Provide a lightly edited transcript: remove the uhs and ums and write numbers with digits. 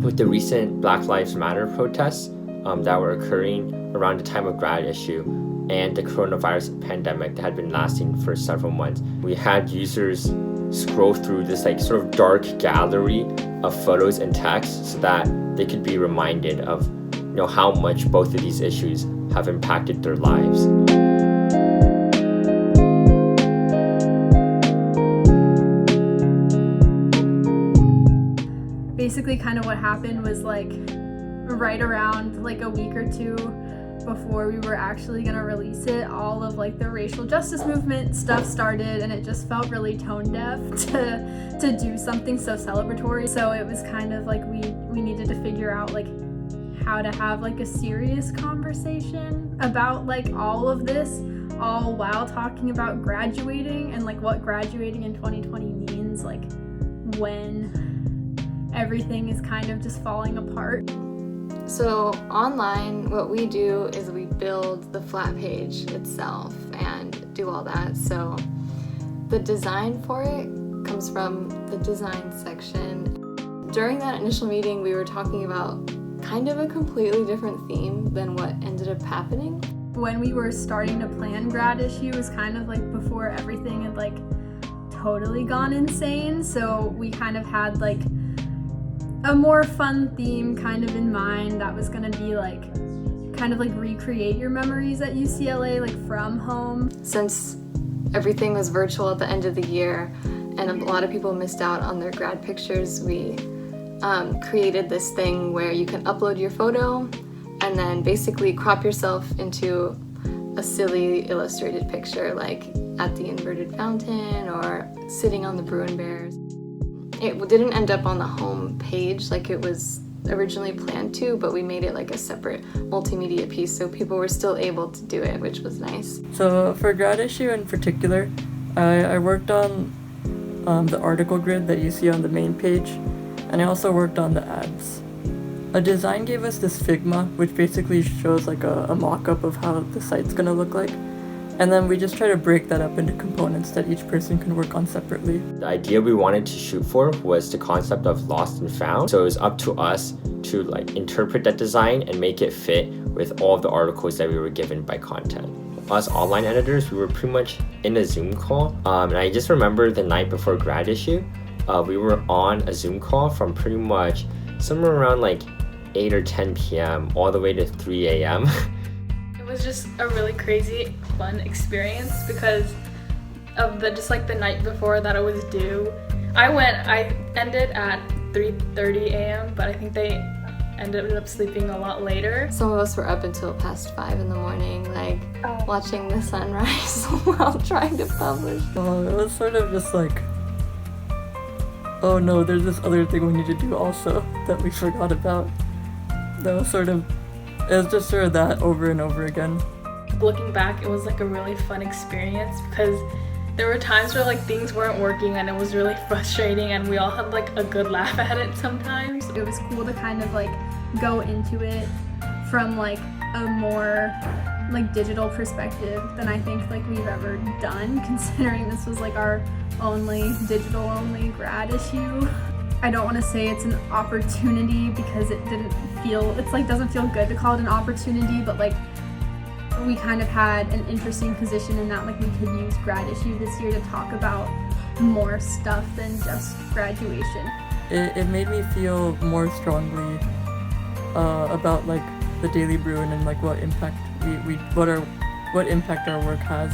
with the recent Black Lives Matter protests that were occurring around the time of grad issue and the coronavirus pandemic that had been lasting for several months, we had users scroll through this sort of dark gallery of photos and text so that they could be reminded of how much both of these issues have impacted their lives. Basically kind of what happened was right around a week or two before we were actually going to release it, all of the racial justice movement stuff started, and it just felt really tone deaf to do something so celebratory. So it was kind of we needed to figure out how to have a serious conversation about all of this, all while talking about graduating and what graduating in 2020 means when everything is kind of just falling apart. So online, what we do is we build the flat page itself and do all that. So the design for it comes from the design section. During that initial meeting, we were talking about kind of a completely different theme than what ended up happening. When we were starting to plan grad issue, it was kind of before everything had totally gone insane. So we kind of had a more fun theme kind of in mind that was gonna be recreate your memories at UCLA from home. Since everything was virtual at the end of the year and a lot of people missed out on their grad pictures, we created this thing where you can upload your photo and then basically crop yourself into a silly illustrated picture at the inverted fountain or sitting on the Bruin Bears. It didn't end up on the home page like it was originally planned to, but we made it a separate multimedia piece so people were still able to do it, which was nice. So for grad issue in particular, I worked on the article grid that you see on the main page, and I also worked on the ads. A design gave us this Figma, which basically shows a mock-up of how the site's gonna look like. And then we just try to break that up into components that each person can work on separately. The idea we wanted to shoot for was the concept of lost and found. So it was up to us to interpret that design and make it fit with all of the articles that we were given by content. Us online editors, we were pretty much in a Zoom call. And I just remember the night before grad issue, we were on a Zoom call from pretty much somewhere around 8 or 10 p.m. all the way to 3 a.m. It was just a really crazy, fun experience because of the night before that it was due. I ended at 3:30 a.m., but I think they ended up sleeping a lot later. Some of us were up until past 5 in the morning, watching the sunrise while trying to publish. It was sort of just oh no, there's this other thing we need to do also that we forgot about. That was it was just that over and over again. Looking back, it was a really fun experience because there were times where things weren't working and it was really frustrating, and we all had a good laugh at it sometimes. It was cool to kind of go into it from a more digital perspective than I think we've ever done, considering this was our only digital only grad issue. I don't want to say it's an opportunity because it didn't feel, doesn't feel good to call it an opportunity, but we kind of had an interesting position in that we could use grad issue this year to talk about more stuff than just graduation. It made me feel more strongly about the Daily Bruin and what impact what impact our work has